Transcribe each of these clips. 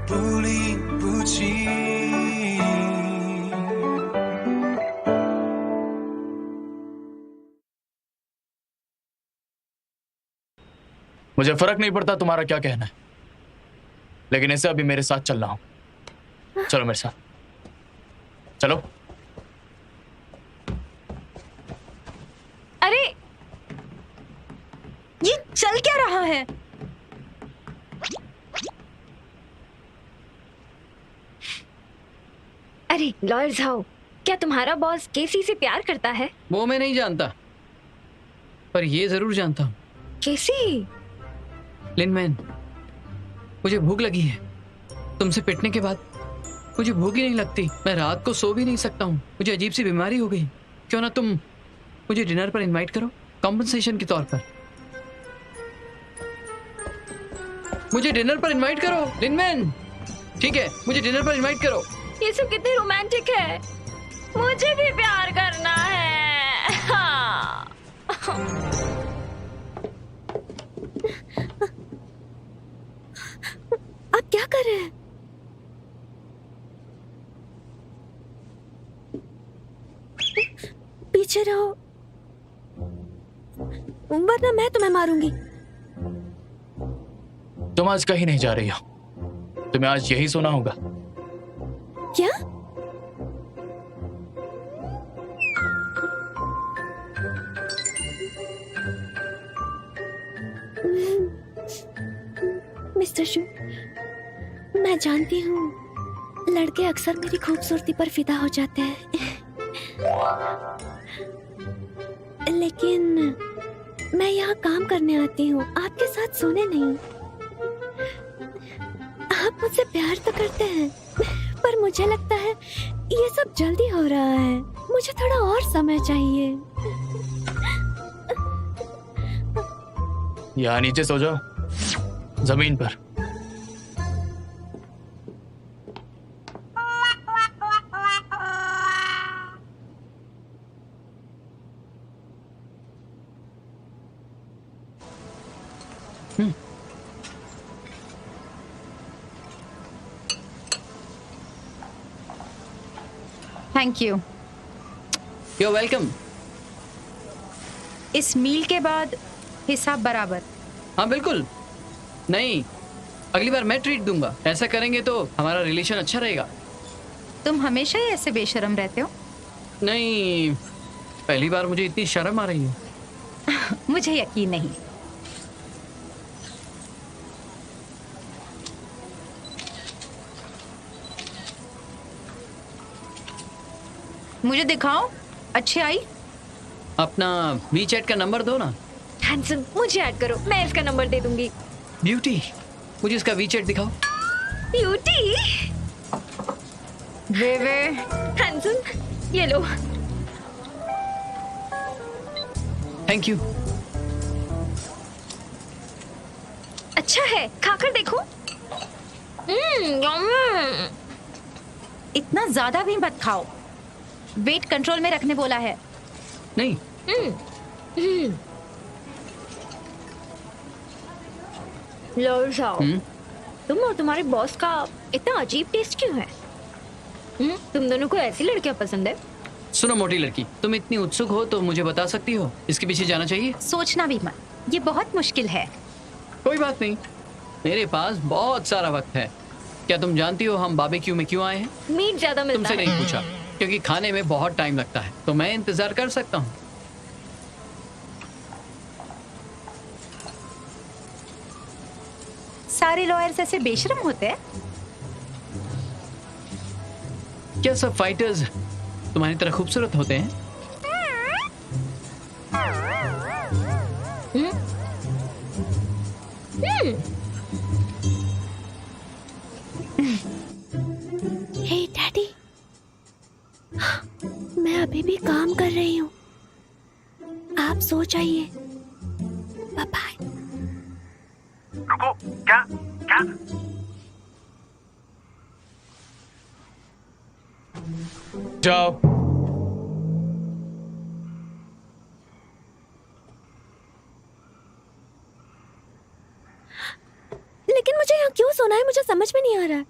不离不弃。मुझे फर्क नहीं पड़ता तुम्हारा क्या कहना है, लेकिन इसे अभी मेरे साथ चलना हो। चलो मेरे साथ, चलो। अरे ये चल क्या रहा है? अरे लॉयर साहब, क्या तुम्हारा बॉस केसी से प्यार करता है? वो मैं नहीं जानता, पर ये जरूर जानता हूँ। केसी? लिनमैन, मुझे भूख लगी है। तुमसे पिटने के बाद मुझे भूख ही नहीं लगती। मैं रात को सो भी नहीं सकता हूँ। मुझे अजीब सी बीमारी हो गई। क्यों ना तुम मुझे डिनर पर इनवाइट करो, कॉम्पनसेशन के तौर पर। मुझे डिनर पर इनवाइट करो लिनमैन। ठीक है, मुझे डिनर पर इनवाइट करो। ये सब कितनी रोमांटिक है। मुझे भी प्यार करना है। हाँ। आप क्या कर रहे हैं? पीछे रहो, वरना मैं तुम्हें मारूंगी। तुम आज कहीं नहीं जा रही हो, तुम्हें आज यही सोना होगा। क्या? मिस्टर शू, मैं जानती हूँ लड़के अक्सर मेरी खूबसूरती पर फिदा हो जाते हैं, लेकिन मैं यहाँ काम करने आती हूँ, आपके साथ सोने नहीं। आप मुझसे प्यार तो करते हैं, पर मुझे लगता है ये सब जल्दी हो रहा है। मुझे थोड़ा और समय चाहिए। यहाँ नीचे सो जाओ, जमीन पर। Thank you. You welcome. इस मील के बाद हिसाब बराबर। हाँ बिल्कुल। नहीं, अगली बार मैं ट्रीट दूंगा। ऐसा करेंगे तो हमारा रिलेशन अच्छा रहेगा। तुम हमेशा ही ऐसे बेशर्म रहते हो। नहीं, पहली बार मुझे इतनी शर्म आ रही है। मुझे यकीन नहीं। मुझे दिखाओ, अच्छी आई। अपना वीचैट का नंबर दो ना। हैंडसम, मुझे ऐड करो, मैं इसका नंबर दे दूंगी। ब्यूटी, मुझे इसका वीचैट दिखाओ। ब्यूटी? वे हैंडसम, ये लो। Thank you. अच्छा है, खाकर देखो। यम्मी। इतना ज्यादा भी मत खाओ, वेट कंट्रोल में रखने बोला है। नहीं। लॉर्ड साहब, तुम और तुम्हारे बॉस का इतना अजीब टेस्ट क्यों है? तुम दोनों को ऐसी लड़कियां पसंद है? सुनो मोटी लड़की, तुम इतनी उत्सुक हो तो मुझे बता सकती हो इसके पीछे जाना चाहिए। सोचना भी मत, ये बहुत मुश्किल है। कोई बात नहीं, मेरे पास बहुत सारा वक्त है। क्या तुम जानती हो हम बारबेक्यू में क्यों आए हैं? मीट ज्यादा मिलता तुमसे है। नहीं पूछा, क्योंकि खाने में बहुत टाइम लगता है, तो मैं इंतजार कर सकता हूँ। सारे लॉयर्स ऐसे बेशर्म होते हैं? क्या सब फाइटर्स तुम्हारी तरह खूबसूरत होते हैं? हे डैडी, मैं अभी भी काम कर रही हूँ, आप सो जाइए। Bye bye. रुको, क्या क्या? जाओ। लेकिन मुझे यहाँ क्यों सोना है, मुझे समझ में नहीं आ रहा है।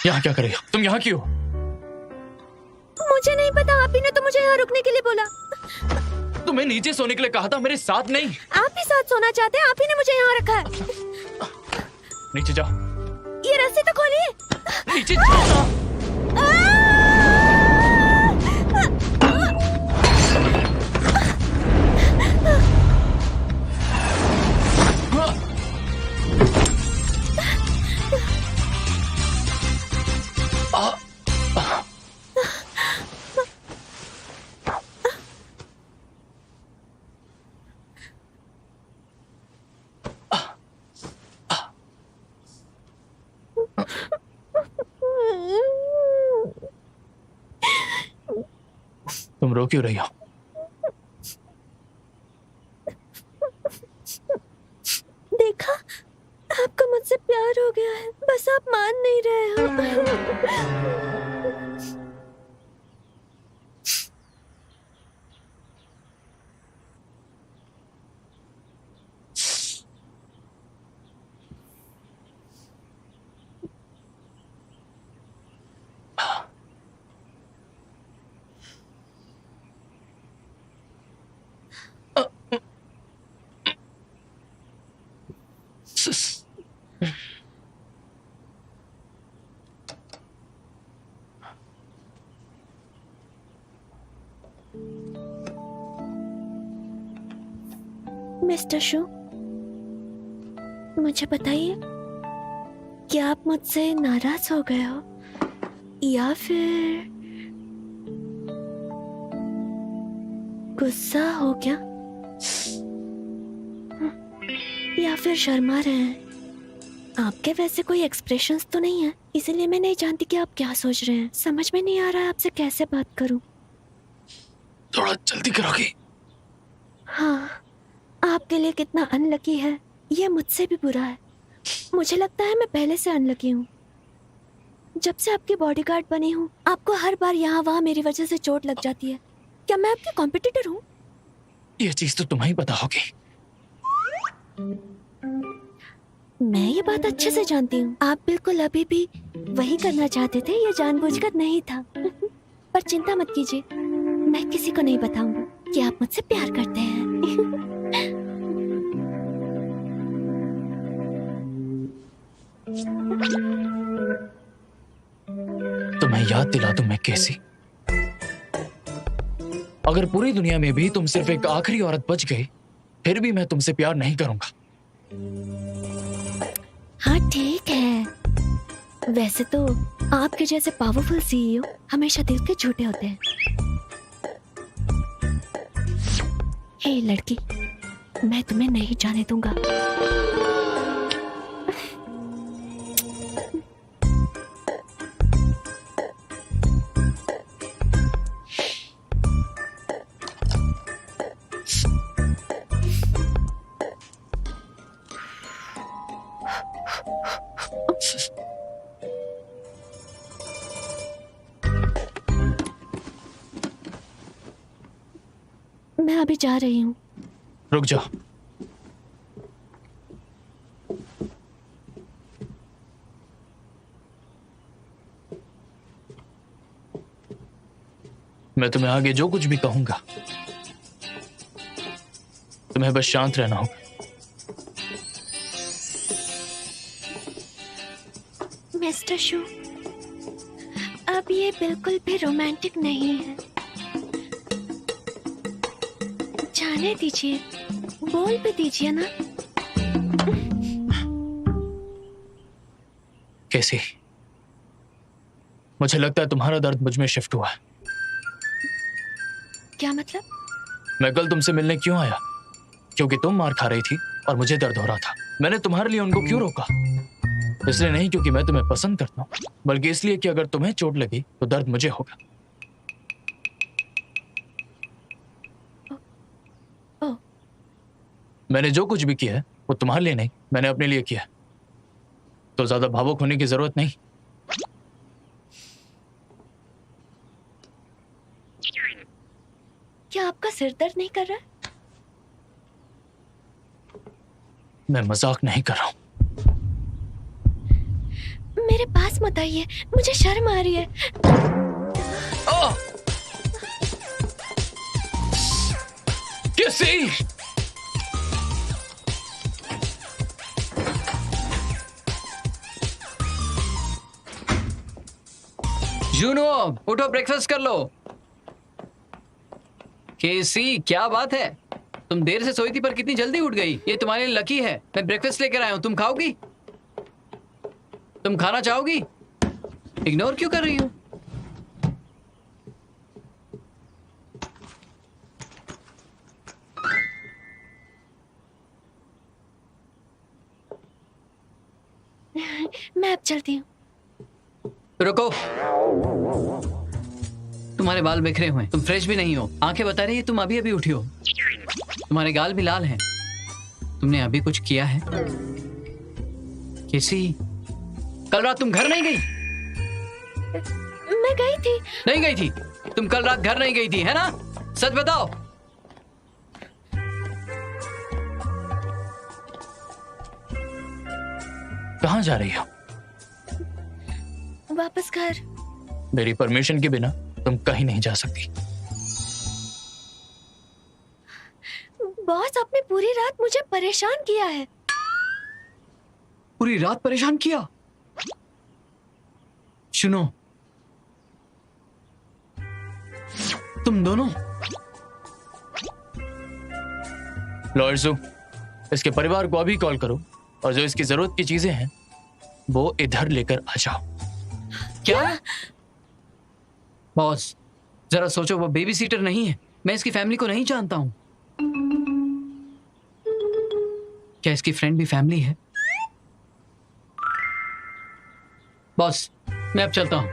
यहाँ क्या कर रही हो? तुम यहाँ क्यों? मुझे नहीं पता, आप ही ने तो मुझे यहाँ रुकने के लिए बोला। तुम्हें नीचे सोने के लिए कहा था, मेरे साथ नहीं। आप ही साथ सोना चाहते हैं, आप ही ने मुझे यहाँ रखा है। नीचे जाओ। ये रस्सी तो खोलिए। नीचे जाओ ना। तुम रो क्यों रही हो? देखा, आपको मुझसे प्यार हो गया है, बस आप मान नहीं रहे हो। मिस्टर शू, मुझे बताइए, क्या आप मुझसे नाराज हो गए हो या फिर गुस्सा हो गया या फिर शर्मा रहे हैं? आपके वैसे कोई एक्सप्रेशंस तो नहीं है, इसीलिए मैं नहीं जानती कि आप क्या सोच रहे हैं। समझ में नहीं आ रहा है आपसे कैसे बात करूं। थोड़ा जल्दी करोगी? हाँ, आपके लिए कितना अनलकी है ये मुझसे भी बुरा है। मुझे लगता है मैं पहले से अनलकी हूँ। जब से आपकी बॉडीगार्ड बनी हूँ, आपको हर बार यहाँ वहाँ मेरी वजह से चोट लग जाती है। क्या मैं आपकी कॉम्पिटिटर हूँ? ये चीज तो तुम्हें ही पता होगी। मैं ये बात अच्छे से जानती हूँ। आप बिल्कुल अभी भी वही करना चाहते थे, ये जानबूझकर नहीं था। पर चिंता मत कीजिए, मैं किसी को नहीं बताऊंगा कि आप मुझसे प्यार करते हैं। तुम्हें याद दिला दूं मैं कैसी? अगर पूरी दुनिया में भी तुम सिर्फ एक आखिरी औरत बच गई, फिर भी मैं तुमसे प्यार नहीं करूंगा। हाँ ठीक है, वैसे तो आपके जैसे पावरफुल सीईओ हमेशा दिल के झूठे होते हैं। हे लड़की, मैं तुम्हें नहीं जाने दूंगा। मैं अभी जा रही हूँ। रुक जाओ। मैं तुम्हें आगे जो कुछ भी कहूंगा, तुम्हें बस शांत रहना होगा। मिस्टर शू, अब ये बिल्कुल भी रोमांटिक नहीं है। जाने दीजिए, बोल भी दीजिए ना। कैसी? मुझे लगता है तुम्हारा दर्द मुझ में शिफ्ट हुआ है। क्या मतलब? मैं कल तुमसे मिलने क्यों आया? क्योंकि तुम मार खा रही थी और मुझे दर्द हो रहा था। मैंने तुम्हारे लिए उनको क्यों रोका? इसलिए नहीं क्योंकि मैं तुम्हें पसंद करता हूँ, बल्कि इसलिए कि अगर तुम्हें चोट लगी तो दर्द मुझे होगा। मैंने जो कुछ भी किया है वो तुम्हारे लिए नहीं, मैंने अपने लिए किया है। तो ज्यादा भावुक होने की जरूरत नहीं। क्या आपका सिर दर्द नहीं कर रहा? मैं मजाक नहीं कर रहा हूं। मेरे पास मत आइए, मुझे शर्म आ रही है। कैसी? जूनो, उठो, ब्रेकफास्ट कर लो। केसी, क्या बात है? तुम देर से सोई थी पर कितनी जल्दी उठ गई। ये तुम्हारे लिए लकी है। मैं ब्रेकफास्ट लेकर आया हूं, तुम खाओगी? तुम खाना चाहोगी? इग्नोर क्यों कर रही हो? मैं अब चलती हूँ। रुको, तुम्हारे बाल बिखरे हुए हैं, तुम फ्रेश भी नहीं हो। आंखें बता रही है तुम अभी अभी उठी हो। तुम्हारे गाल भी लाल हैं। तुमने अभी कुछ किया है? किसी कल रात तुम घर नहीं गई? मैं गई थी। नहीं गई थी? तुम कल रात घर नहीं गई थी, है ना? सच बताओ। कहाँ जा रही हो? वापस घर। मेरी परमिशन के बिना तुम कहीं नहीं जा सकती। बॉस, आपने पूरी रात मुझे परेशान किया है। पूरी रात परेशान किया? सुनो, तुम दोनों। लॉयड जू, इसके परिवार को अभी कॉल करो और जो इसकी जरूरत की चीजें हैं वो इधर लेकर आ जाओ। क्या? बॉस, जरा सोचो, वो बेबी सीटर नहीं है। मैं इसकी फैमिली को नहीं जानता हूं। क्या इसकी फ्रेंड भी फैमिली है? बॉस, मैं अब चलता हूं।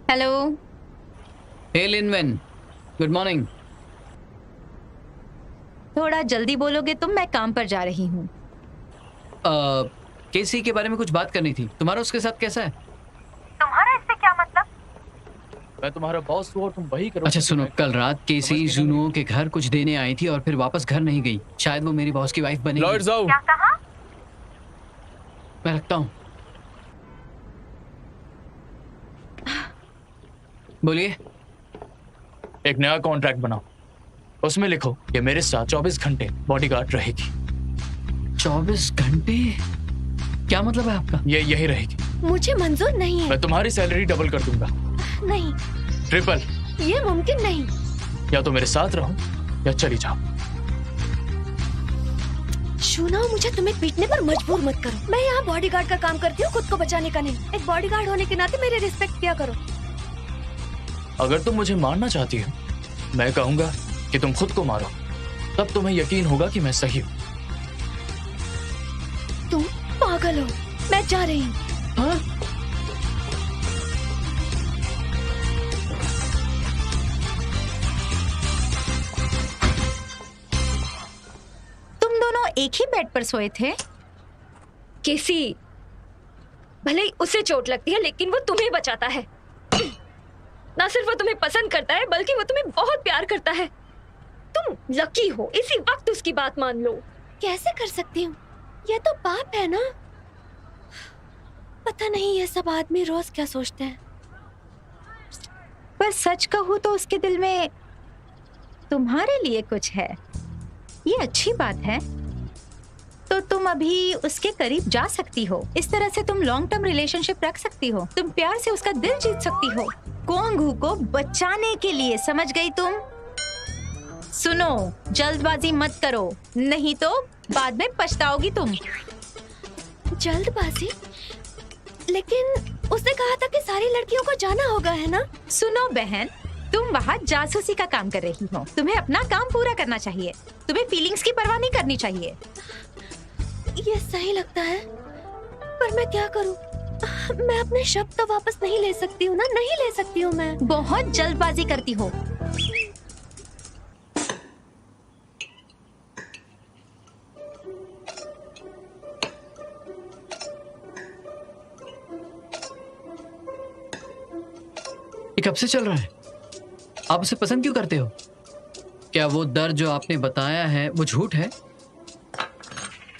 हेलो। हे लिनवेन, गुड मॉर्निंग। थोड़ा जल्दी बोलोगे तुम, मैं काम पर जा रही हूँ। केसी के बारे में कुछ बात करनी थी। तुम्हारा उसके साथ कैसा है? तुम्हारा इससे क्या मतलब? मैं तुम्हारा बॉस हूँ और तुम वही करो। अच्छा सुनो, कल रात केसी जूनो के घर कुछ देने आई थी और फिर वापस घर नहीं गई। शायद वो मेरी बॉस की वाइफ बनेगी। लॉयड जाओ। क्या कहा? मैं रखता हूँ। बोलिए। एक नया कॉन्ट्रैक्ट बनाओ, उसमें लिखो कि मेरे साथ 24 घंटे बॉडीगार्ड रहेगी। 24 घंटे? क्या मतलब है आपका? ये यही रहेगी। मुझे मंजूर नहीं है। मैं तुम्हारी सैलरी डबल कर दूंगा। नहीं, ट्रिपल। ये मुमकिन नहीं। या तो मेरे साथ रहो या चली जाओ। सुनो, मुझे तुम्हें पीटने पर मजबूर मत करो। मैं यहाँ बॉडीगार्ड का काम करती हूँ, खुद को बचाने का नहीं। एक बॉडीगार्ड होने के नाते मेरी रिस्पेक्ट किया करो। अगर तुम मुझे मारना चाहती हो, मैं कहूंगा कि तुम खुद को मारो, तब तुम्हें यकीन होगा कि मैं सही हूँ। तुम पागल हो। मैं जा रही हूँ। हाँ? तुम दोनों एक ही बेड पर सोए थे? केसी, भले ही उसे चोट लगती है लेकिन वो तुम्हें बचाता है। ना सिर्फ वो तुम्हें पसंद करता है बल्कि वो तुम्हें बहुत प्यार करता है। तुम लकी हो, इसी वक्त उसकी बात मान लो। कैसे कर सकती हूँ? ये तो पाप है ना। पता नहीं ये सब आदमी रोज क्या सोचते हैं। पर सच कहूँ तो उसके दिल में तुम्हारे लिए कुछ है। ये अच्छी बात है। तो तुम अभी उसके करीब जा सकती हो। इस तरह से तुम लॉन्ग टर्म रिलेशनशिप रख सकती हो। तुम प्यार से उसका दिल जीत सकती हो, कोंगू को बचाने के लिए। समझ गई तुम? सुनो, जल्दबाजी मत करो, नहीं तो बाद में पछताओगी तुम। जल्दबाजी? लेकिन उसने कहा था कि सारी लड़कियों को जाना होगा, है ना? सुनो बहन, तुम वहाँ जासूसी का काम कर रही हो। तुम्हें अपना काम पूरा करना चाहिए। तुम्हें फीलिंग्स की परवाह नहीं करनी चाहिए। ये सही लगता है, पर मैं क्या करूं? मैं अपने शब्द तो वापस नहीं ले सकती हूँ ना। नहीं ले सकती हूँ मैं। बहुत जल्दबाजी करती हो। ये कब से चल रहा है? आप उसे पसंद क्यों करते हो? क्या वो दर्द जो आपने बताया है वो झूठ है?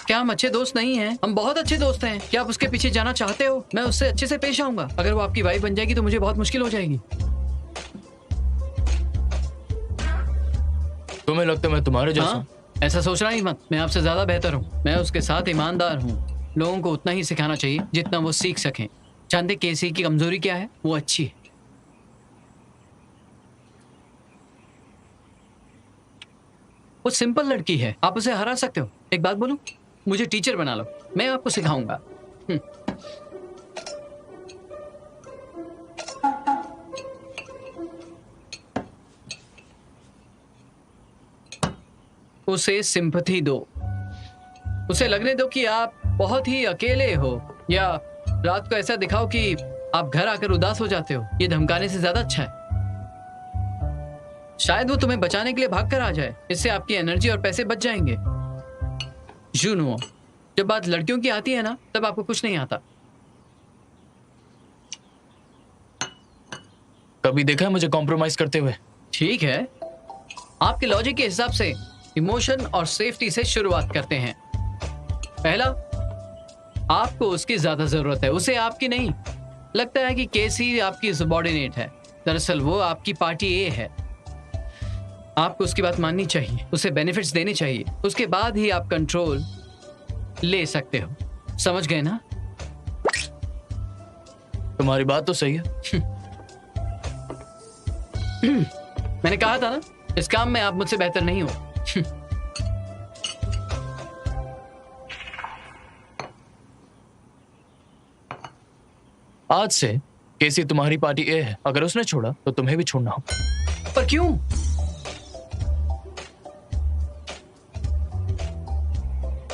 क्या हम अच्छे दोस्त नहीं हैं? हम बहुत अच्छे दोस्त हैं। क्या आप उसके पीछे जाना चाहते हो? मैं उससे अच्छे से पेश आऊंगा। अगर वो आपकी वाइफ बन जाएगी तो मुझे बहुत मुश्किल हो जाएगी। तुम्हें लगता है मैं तुम्हारे जैसा? हाँ? ऐसा सोचना ही मत। मैं आपसे ज्यादा बेहतर हूँ। मैं उसके साथ ईमानदार हूँ। लोगों को उतना ही सिखाना चाहिए जितना वो सीख सकें। जानते केसी की कमजोरी क्या है? वो अच्छी है। वो सिंपल लड़की है, आप उसे हरा सकते हो। एक बात बोलूं, मुझे टीचर बना लो, मैं आपको सिखाऊंगा। उसे सिंपैथी दो। उसे लगने दो कि आप बहुत ही अकेले हो, या रात को ऐसा दिखाओ कि आप घर आकर उदास हो जाते हो। ये धमकाने से ज्यादा अच्छा है। शायद वो तुम्हें बचाने के लिए भाग कर आ जाए। इससे आपकी एनर्जी और पैसे बच जाएंगे। जुनून, जब बात लड़कियों की आती है ना, तब आपको कुछ नहीं आता। कभी देखा है मुझे कॉम्प्रोमाइज करते हुए? ठीक है, आपके लॉजिक के हिसाब से इमोशन और सेफ्टी से शुरुआत करते हैं। पहला, आपको उसकी ज्यादा जरूरत है, उसे आपकी नहीं। लगता है कि केसी आपकी सबॉर्डिनेट है, दरअसल वो आपकी पार्टी ए है। आपको उसकी बात माननी चाहिए, उसे बेनिफिट्स देने चाहिए। उसके बाद ही आप कंट्रोल ले सकते हो। समझ गए ना? तुम्हारी बात तो सही है। मैंने कहा था ना, इस काम में आप मुझसे बेहतर नहीं हो। आज से केसी तुम्हारी पार्टी ए है। अगर उसने छोड़ा तो तुम्हें भी छोड़ना हो। पर क्यों?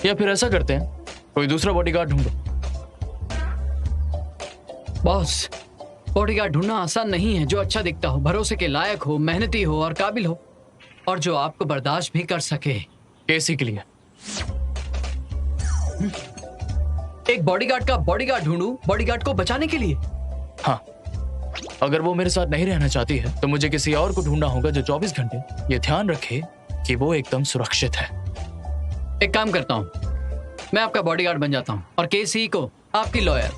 या फिर ऐसा करते हैं, कोई दूसरा बॉडीगार्ड ढूंढो। बॉस, बॉडीगार्ड ढूंढना आसान नहीं है जो अच्छा दिखता हो, भरोसे के लायक हो, मेहनती हो और काबिल हो, और जो आपको बर्दाश्त भी कर सके। केसी के लिए एक बॉडीगार्ड का बॉडीगार्ड ढूंढूं, बॉडीगार्ड को बचाने के लिए? हाँ, अगर वो मेरे साथ नहीं रहना चाहती है तो मुझे किसी और को ढूंढना होगा जो 24 घंटे ये ध्यान रखे कि वो एकदम सुरक्षित है। एक काम करता हूं, मैं आपका बॉडीगार्ड बन जाता हूं और केसी को आपकी लॉयर।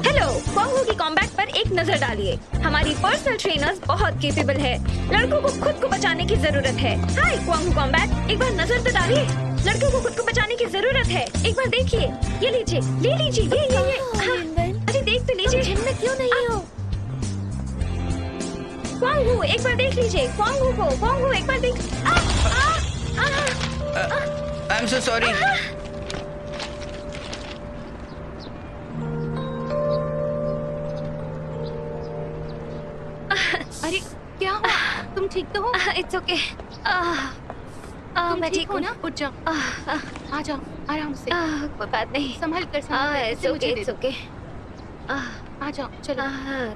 हेलो, क्वांग की कॉम्बैट पर एक नजर डालिए। हमारी पर्सनल ट्रेनर्स बहुत केपेबल है। लड़कों को खुद को बचाने की जरूरत है। हाय क्वांग कॉम्बैट, एक बार नजर तो डालिए। लड़कों को खुद को बचाने की जरूरत है। एक बार देखिए। ये लीजिए, ले लीजिए। ये हाँ, अरे देख तो लीजिए। जिनमें क्यों नहीं हो? क्वांग, एक बार देख लीजिए। क्वांग, एक बार देख। I am so sorry. अरे क्या हुआ? तुम ठीक तो हो? It's okay. तुम मैं ठीक हूँ ना? उठ जाओ, आ जाओ आराम से। कोई बात नहीं। संभल कर इट्स ओके, इट्स ओके। आ जाओ, चलो।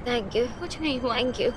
Thank you. कुछ नहीं हुआ। Thank you.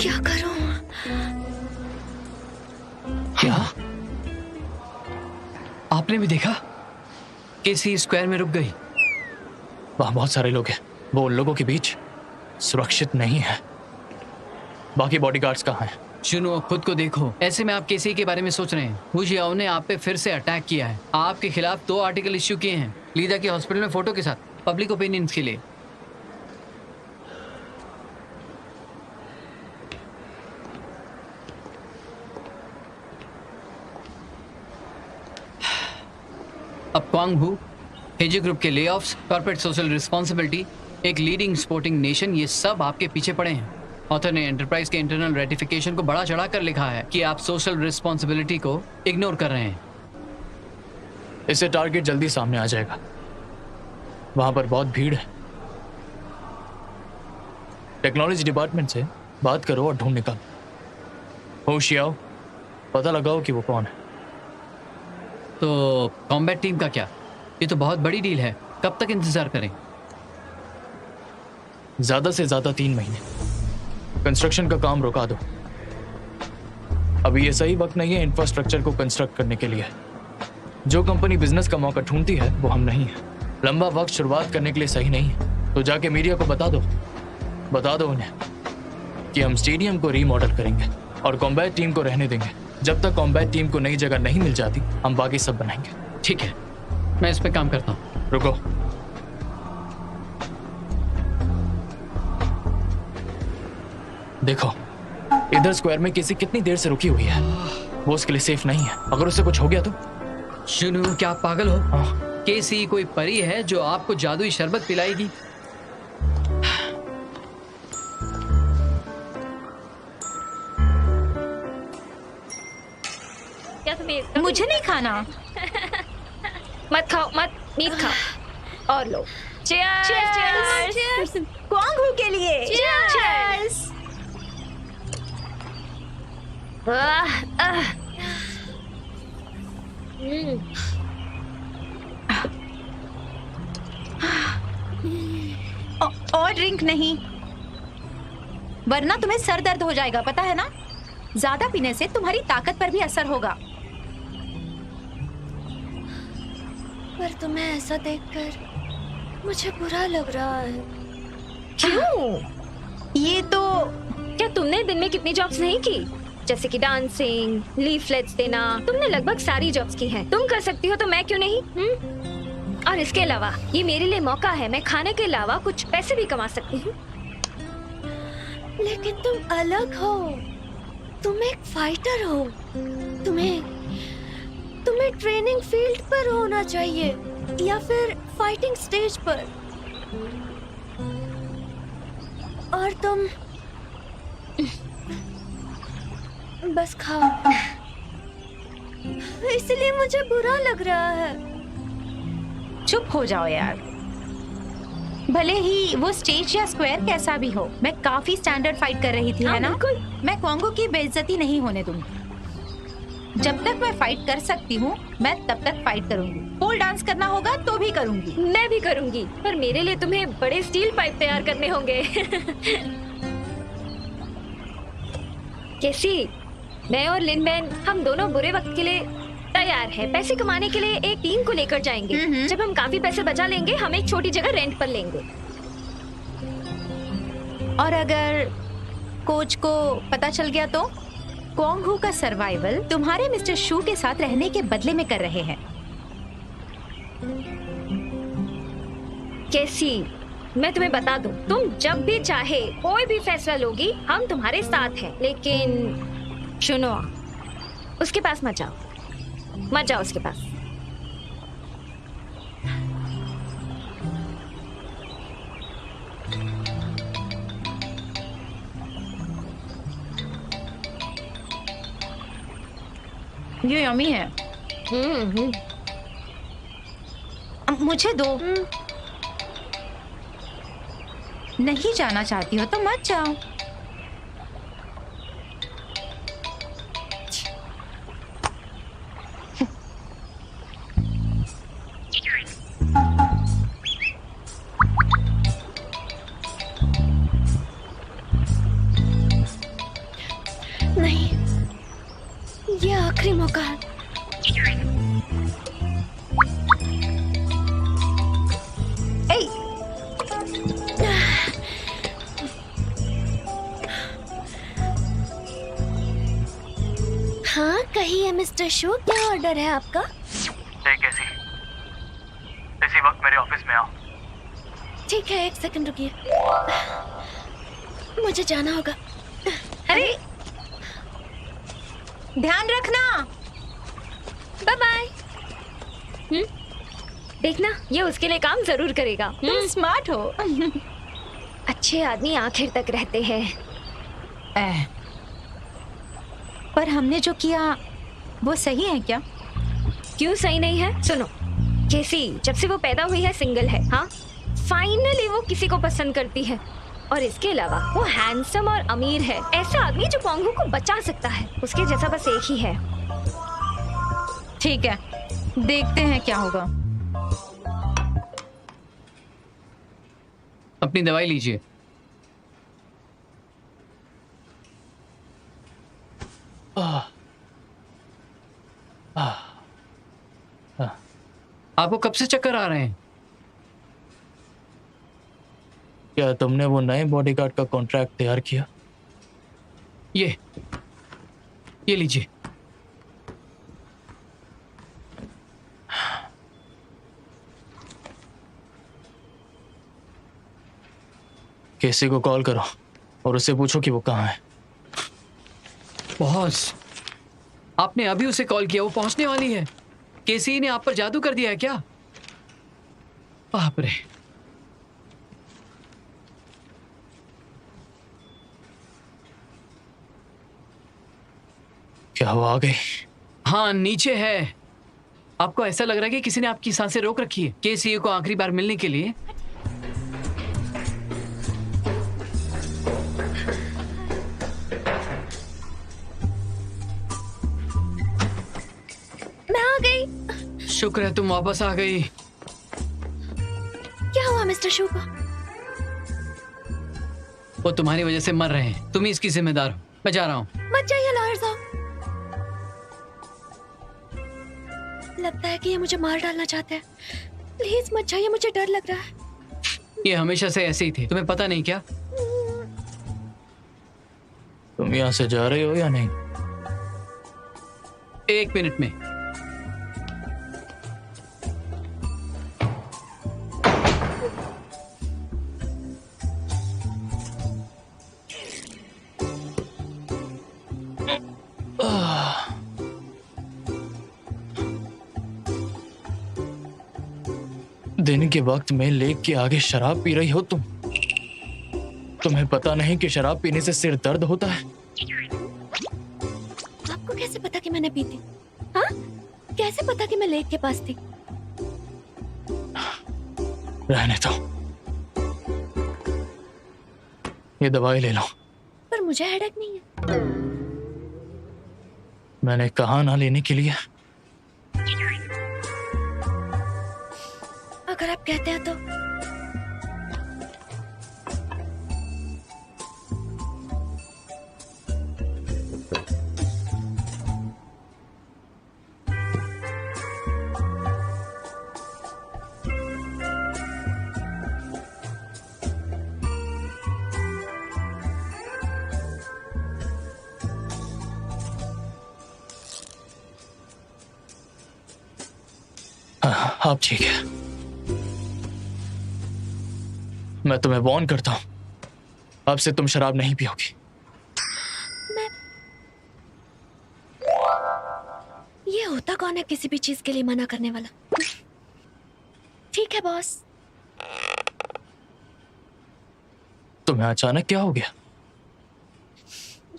क्या करूं? क्या आपने भी देखा? केसी स्क्वायर में रुक गई। वहां बहुत सारे लोग हैं, वो उन लोगों के बीच सुरक्षित नहीं है। बाकी बॉडीगार्ड्स कहाँ हैं? सुनो, खुद को देखो। ऐसे में आप केसी के बारे में सोच रहे हैं। हु जियाओ ने आप पे फिर से अटैक किया है। आपके खिलाफ 2 आर्टिकल इश्यू किए हैं, लीदा के हॉस्पिटल में फोटो के साथ, पब्लिक ओपिनियन के लिए। अब क्वांग हू, हेजी ग्रुप के लेऑफ्स, कॉर्पोरेट सोशल रिस्पॉन्सिबिलिटी, एक लीडिंग स्पोर्टिंग नेशन, ये सब आपके पीछे पड़े हैं। ऑथर ने एंटरप्राइज के इंटरनल रेटिफिकेशन को बड़ा चढ़ा कर लिखा है कि आप सोशल रिस्पॉन्सिबिलिटी को इग्नोर कर रहे हैं। इससे टारगेट जल्दी सामने आ जाएगा। वहां पर बहुत भीड़ है। टेक्नोलॉजी डिपार्टमेंट से बात करो और ढूंढ निकालो। होशियाओ, पता लगाओ कि वो कौन है। तो कॉम्बैट टीम का क्या? ये तो बहुत बड़ी डील है। कब तक इंतजार करें? ज्यादा से ज्यादा 3 महीने। कंस्ट्रक्शन का काम रुका दो। अभी ये सही वक्त नहीं है इंफ्रास्ट्रक्चर को कंस्ट्रक्ट करने के लिए। जो कंपनी बिजनेस का मौका ढूंढती है वो हम नहीं है। लंबा वक्त शुरुआत करने के लिए सही नहीं है। तो जाके मीडिया को बता दो उन्हें कि हम स्टेडियम को रीमॉडल करेंगे और कॉम्बैट टीम को रहने देंगे। जब तक कॉम्बैट टीम को नई जगह नहीं मिल जाती, हम बाकी सब बनाएंगे। ठीक है, मैं इस पे काम करता हूँ। रुको, देखो इधर स्क्वायर में किसी कितनी देर से रुकी हुई है। वो उसके लिए सेफ नहीं है। अगर उससे कुछ हो गया तो? सुनो, क्या आप पागल हो? हाँ। केसी कोई परी है जो आपको जादुई शरबत पिलाएगी? क्या तुम्हें मुझे नहीं खाना। मत खाओ, मत मीट खाओ। और लो। चीयर्स। क्वांग हू के लिए। चीयर्स। और ड्रिंक नहीं, वरना तुम्हें सर दर्द हो जाएगा, पता है ना? ज्यादा पीने से तुम्हारी ताकत पर भी असर होगा। पर तुम्हें ऐसा देखकर मुझे बुरा लग रहा है। क्यों? ये तो क्या तुमने दिन में कितनी जॉब्स नहीं की? जैसे कि डांसिंग, लीफलेट्स देना, तुमने लगभग सारी जॉब्स की हैं। तुम कर सकती हो तो मैं क्यों नहीं? और इसके अलावा ये मेरे लिए मौका है। मैं खाने के अलावा कुछ पैसे भी कमा सकती हूँ। लेकिन तुम अलग हो। तुम एक फाइटर हो। तुम्हें ट्रेनिंग फील्ड पर होना चाहिए या फिर फाइटिंग स्टेज पर। और तुम बस खाओ। इसलिए मुझे बुरा लग रहा है। चुप हो जाओ यार। भले ही वो स्टेज या स्क्वायर कैसा भी हो, मैं काफी स्टैंडर्ड फाइट कर रही थी, है ना? मैं क्वांगो की बेइज्जती नहीं होने दूंगी। जब तक मैं फाइट कर सकती हूँ, मैं तब तक फाइट करूंगी। पोल डांस करना होगा तो भी करूंगी। मैं भी करूंगी, पर मेरे लिए तुम्हें बड़े स्टील पाइप तैयार करने होंगे। कैसी? मैं और लिनमैन, हम दोनों बुरे वक्त के लिए तैयार है। पैसे कमाने के लिए एक टीम को लेकर जाएंगे। जब हम काफी पैसे बचा लेंगे, हम एक छोटी जगह रेंट पर लेंगे। और अगर कोच को पता चल गया तो? क्वांग हू का सर्वाइवल तुम्हारे मिस्टर शू के साथ रहने के बदले में कर रहे हैं। कैसी? मैं तुम्हें बता दूं, तुम जब भी चाहे कोई भी फैसला लोगी, हम तुम्हारे साथ हैं। लेकिन सुनो, उसके पास मत जाओ उसके पास। ये यम्मी है। मुझे दो। नहीं जाना चाहती हो तो मत जाओ। आखिरी मौका है। ए, हाँ कहिए मिस्टर शू, क्या ऑर्डर है आपका? कैसी इसी वक्त मेरे ऑफिस में आओ। ठीक है, 1 सेकंड रुकिए, मुझे जाना होगा। अरे ध्यान रखना। Bye bye. देखना, ये उसके लिए काम जरूर करेगा। तुम स्मार्ट हो। अच्छे आदमी आखिर तक रहते हैं। पर हमने जो किया वो सही है क्या? क्यों सही नहीं है? सुनो केसी, जब से वो पैदा हुई है सिंगल है। हाँ, फाइनली वो किसी को पसंद करती है, और इसके अलावा वो हैंडसम और अमीर है। ऐसा आदमी जो पोंगू को बचा सकता है, उसके जैसा बस एक ही है। ठीक है, देखते हैं क्या होगा। अपनी दवाई लीजिए। आपको कब से चक्कर आ रहे हैं? क्या तुमने वो नए बॉडीगार्ड का कॉन्ट्रैक्ट तैयार किया? ये लीजिए। केसी को कॉल करो और उससे पूछो कि वो कहाँ है। बॉस, आपने अभी उसे कॉल किया, वो पहुंचने वाली है। केसी ने आप पर जादू कर दिया है क्या? बाप रे। क्या वो आ गई? हाँ, नीचे है। आपको ऐसा लग रहा है कि किसी ने आपकी सांसें रोक रखी है केसी को आखिरी बार मिलने के लिए। मैं आ गई। शुक्र है तुम वापस आ गई। क्या हुआ मिस्टर शू को? वो तुम्हारी वजह से मर रहे हैं, तुम ही इसकी जिम्मेदार हो। मैं जा रहा हूँ। मत जाइए लॉयर साहब, लगता है कि ये मुझे मार डालना चाहते हैं। प्लीज मत जाइए, मुझे डर लग रहा है। ये हमेशा से ऐसे ही थे, तुम्हें पता नहीं क्या? तुम यहाँ से जा रहे हो या नहीं? 1 मिनट में। दिन के वक्त में लेक के आगे शराब पी रही हो तुम। तुम्हें पता नहीं कि शराब पीने से सिर दर्द होता है? आपको कैसे पता कि मैंने पी थी? हाँ, कैसे पता कि मैं लेक के पास थी? रहने दो, ये दवाई ले लो। पर मुझे हेडेक नहीं है। मैंने कहा ना लेने के लिए। अगर आप कहते हैं तो। हाँ, आप ठीक है। मैं तुम्हें वार्न करता हूं, अब से तुम शराब नहीं पियोगी। ये होता कौन है किसी भी चीज के लिए मना करने वाला? ठीक है बॉस। तुम्हें अचानक क्या हो गया?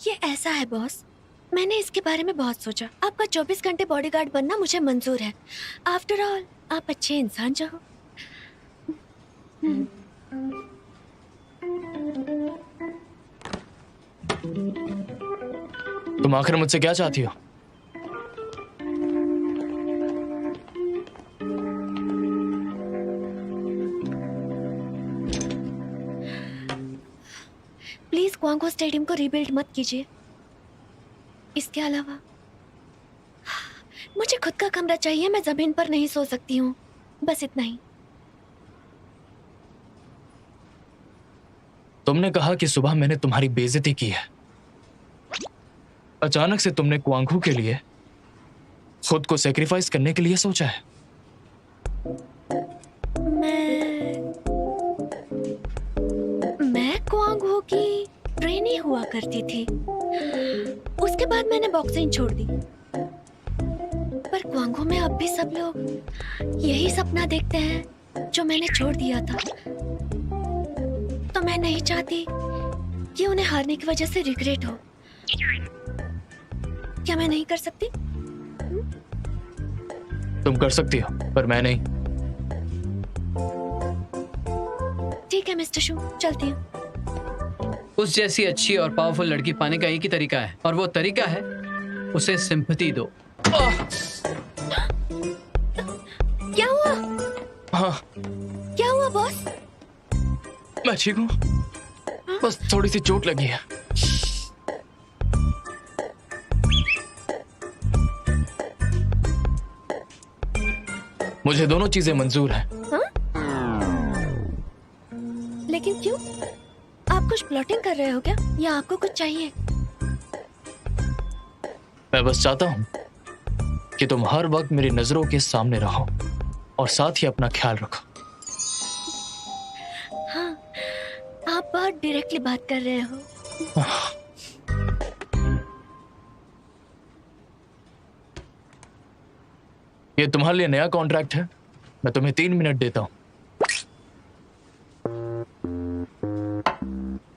ये ऐसा है बॉस, मैंने इसके बारे में बहुत सोचा। आपका 24 घंटे बॉडीगार्ड बनना मुझे मंजूर है। आफ्टर ऑल आप अच्छे इंसान जो हो। तुम आखिर मुझसे क्या चाहती हो? प्लीज क्वांगो स्टेडियम को रीबिल्ड मत कीजिए। इसके अलावा मुझे खुद का कमरा चाहिए, मैं जमीन पर नहीं सो सकती हूँ, बस इतना ही। तुमने कहा कि सुबह मैंने तुम्हारी बेइज्जती की है। अचानक से तुमने क्वांगहू के लिए खुद को सेक्रीफाइस करने के लिए सोचा है। मैं क्वांगहू की ट्रेनी हुआ करती थी, उसके बाद मैंने बॉक्सिंग छोड़ दी। पर क्वांगहू में अब भी सब लोग यही सपना देखते हैं जो मैंने छोड़ दिया था। तो मैं नहीं चाहती कि उन्हें हारने की वजह से रिग्रेट हो। क्या मैं नहीं कर सकती? तुम कर सकती हो, पर मैं नहीं। ठीक है मिस्टर शू, चलती हूँ। उस जैसी अच्छी और पावरफुल लड़की पाने का एक ही तरीका है, और वो तरीका है उसे सिंपैथी दो। क्या हुआ? हाँ, क्या हुआ बॉस? मैं ठीक हूँ, बस थोड़ी सी चोट लगी है। मुझे दोनों चीजें मंजूर हैं। लेकिन क्यों? आप कुछ प्लॉटिंग कर रहे हो क्या, या आपको कुछ चाहिए? मैं बस चाहता हूँ कि तुम हर वक्त मेरी नजरों के सामने रहो और साथ ही अपना ख्याल रखो। हाँ, आप बहुत डायरेक्टली बात कर रहे हो। ये तुम्हारे लिए नया कॉन्ट्रैक्ट है, मैं तुम्हें 3 मिनट देता हूँ।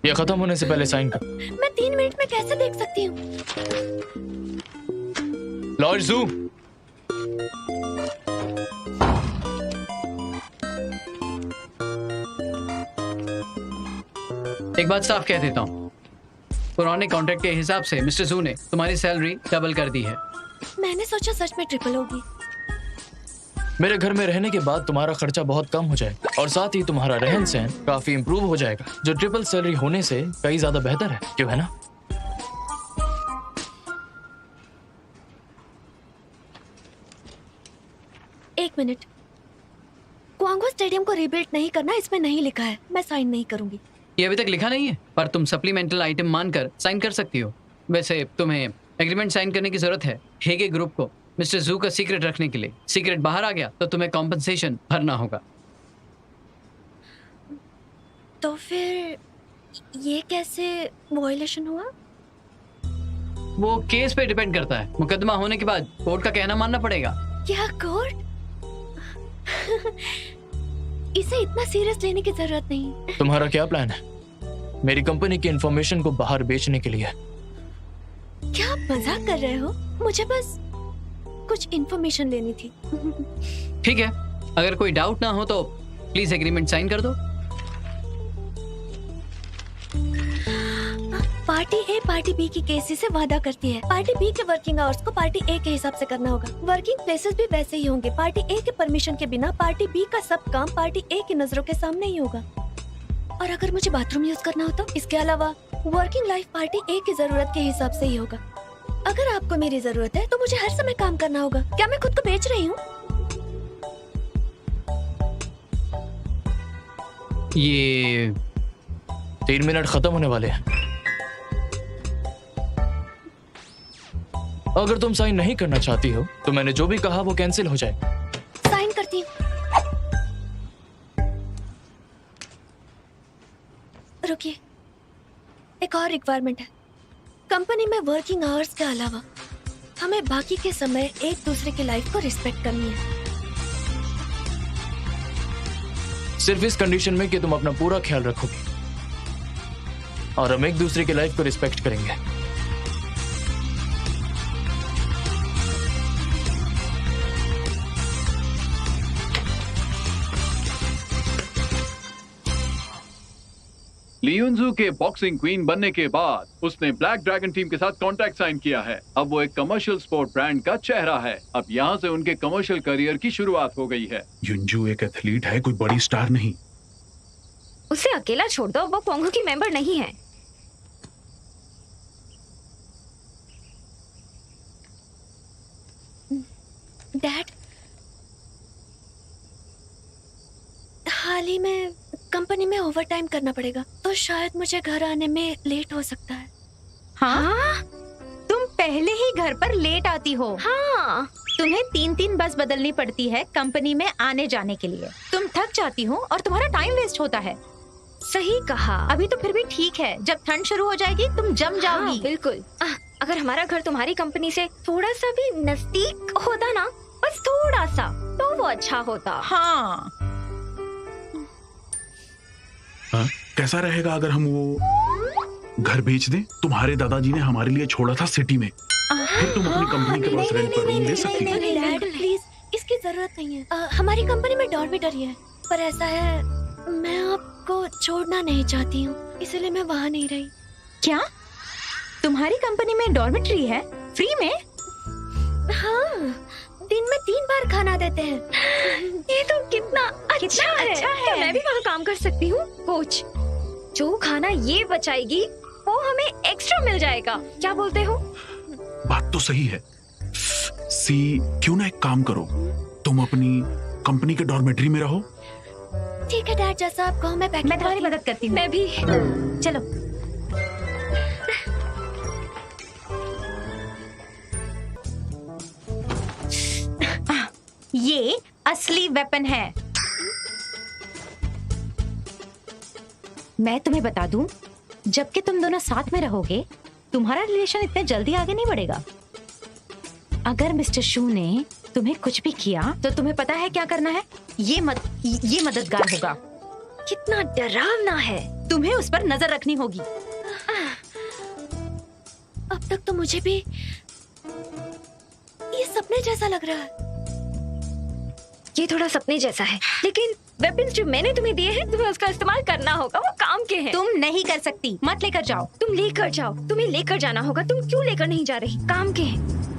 ये खत्म होने से पहले साइन कर। मैं 3 मिनट में कैसे देख सकती हूँ? लॉर्ड जू, एक बात साफ कह देता हूँ, पुराने कॉन्ट्रैक्ट के हिसाब से मिस्टर जू ने तुम्हारी सैलरी डबल कर दी है। मैंने सोचा सच में ट्रिपल होगी। मेरे घर में रहने के बाद तुम्हारा खर्चा बहुत कम हो जाएगा और साथ ही तुम्हारा रहन सहन काफी इम्प्रूव हो जाएगा, जो ट्रिपल सैलरी होने से कई ज्यादा बेहतर है, क्यों है ना? एक मिनट, क्वांगहू स्टेडियम को रिबिल्ड नहीं करना इसमें नहीं लिखा है, मैं साइन नहीं करूंगी। ये अभी तक लिखा नहीं है, पर तुम सप्लीमेंटल आइटम मानकर साइन कर सकती हो। वैसे तुम्हें एग्रीमेंट साइन करने की जरूरत है हेगे ग्रुप को मिस्टर जू का सीक्रेट रखने के लिए। सीक्रेट बाहर आ गया तो तुम्हें कॉम्पनसेशन भरना होगा। तो फिर ये कैसे वायलेशन हुआ? वो केस पे डिपेंड करता है। मुकदमा होने के बाद कोर्ट का कहना मानना पड़ेगा। क्या कोर्ट? इसे इतना सीरियस लेने की जरूरत नहीं। तुम्हारा क्या प्लान है मेरी कंपनी की इंफॉर्मेशन को बाहर बेचने के लिए? क्या आप मजाक कर रहे हो? मुझे बस कुछ इंफॉर्मेशन लेनी थी। ठीक है, अगर कोई डाउट ना हो तो प्लीज एग्रीमेंट साइन कर दो। पार्टी ए पार्टी बी की केसी से वादा करती है। पार्टी बी के वर्किंग आवर्स को पार्टी ए के हिसाब से करना होगा। वर्किंग प्लेसेस भी वैसे ही होंगे। पार्टी ए के परमिशन के बिना पार्टी बी का सब काम पार्टी ए की नजरों के सामने ही होगा। और अगर मुझे बाथरूम यूज करना हो तो इसके अलावा वर्किंग लाइफ पार्टी ए की जरूरत के हिसाब से ही होगा। अगर आपको मेरी जरूरत है तो मुझे हर समय काम करना होगा। क्या मैं खुद को बेच रही हूँ? ये 3 मिनट खत्म होने वाले हैं। अगर तुम साइन नहीं करना चाहती हो तो मैंने जो भी कहा वो कैंसिल हो जाएगा। साइन करती हूँ। रुकिए, एक और रिक्वायरमेंट है। कंपनी में वर्किंग आवर्स के अलावा हमें बाकी के समय एक दूसरे की लाइफ को रिस्पेक्ट करनी है। सिर्फ इस कंडीशन में कि तुम अपना पूरा ख्याल रखोगे और हम एक दूसरे की लाइफ को रिस्पेक्ट करेंगे। लियोनजू के बॉक्सिंग क्वीन बनने के बाद उसने ब्लैक ड्रैगन टीम के साथ कॉन्ट्रैक्ट साइन किया है। अब वो एक कमर्शियल स्पोर्ट ब्रांड का चेहरा है। अब यहाँ से उनके कमर्शियल करियर की शुरुआत हो गई है। युनजू एक एथलीट है, कोई बड़ी स्टार नहीं। उसे अकेला छोड़ दो, वो क्वांगहू की मेंबर नहीं है। डैड, हाल ही में कंपनी में ओवरटाइम करना पड़ेगा, तो शायद मुझे घर आने में लेट हो सकता है। हाँ? तुम पहले ही घर पर लेट आती हो। हाँ, तुम्हें 3-3 बस बदलनी पड़ती है कंपनी में आने जाने के लिए। तुम थक जाती हो और तुम्हारा टाइम वेस्ट होता है। सही कहा। अभी तो फिर भी ठीक है, जब ठंड शुरू हो जाएगी तुम जम जाओगी। हाँ, बिल्कुल। अगर हमारा घर तुम्हारी कंपनी से थोड़ा सा भी नजदीक होता ना, बस थोड़ा सा, तो वो अच्छा होता। हाँ। कैसा रहेगा अगर हम वो घर बेच दें? तुम्हारे दादाजी ने हमारे लिए छोड़ा था सिटी में, फिर तुम अपनी कंपनी के पास रेंट पर रूम ले सकती हो। डैड प्लीज, इसकी जरूरत नहीं है। हमारी कंपनी में डॉर्मेटरी है, पर ऐसा है मैं आपको छोड़ना नहीं चाहती हूँ, इसलिए मैं वहाँ नहीं रही। क्या तुम्हारी कंपनी में डॉर्मेटरी है फ्री में? हाँ, दिन में 3 बार खाना देते हैं। ये तो कितना अच्छा है। क्या मैं भी वहाँ काम कर सकती हूँ? कोच, जो खाना ये बचाएगी वो हमें एक्स्ट्रा मिल जाएगा। क्या बोलते हो? बात तो सही है। सी, क्यों ना एक काम करो, तुम अपनी कंपनी के डॉर्मेटरी में रहो। ठीक है डैड, जैसा आप कहो। मैं तुम्हारी मदद करती हूँ। मैं भी। चलो। ये असली वेपन है। मैं तुम्हें बता दूं, जबकि तुम दोनों साथ में रहोगे तुम्हारा रिलेशन इतने जल्दी आगे नहीं बढ़ेगा। अगर मिस्टर शू ने तुम्हें कुछ भी किया तो तुम्हें पता है क्या करना है। ये मददगार होगा। कितना डरावना है। तुम्हें उस पर नजर रखनी होगी। अब तक तो मुझे भी ये सपने जैसा लग रहा है। ये थोड़ा सपने जैसा है, लेकिन वेपन्स जो मैंने तुम्हें दिए हैं तुम्हें उसका इस्तेमाल करना होगा। वो काम के हैं। तुम नहीं कर सकती, मत लेकर जाओ। तुम लेकर जाओ, तुम्हें लेकर जाना होगा। तुम क्यों लेकर नहीं जा रही? काम के हैं।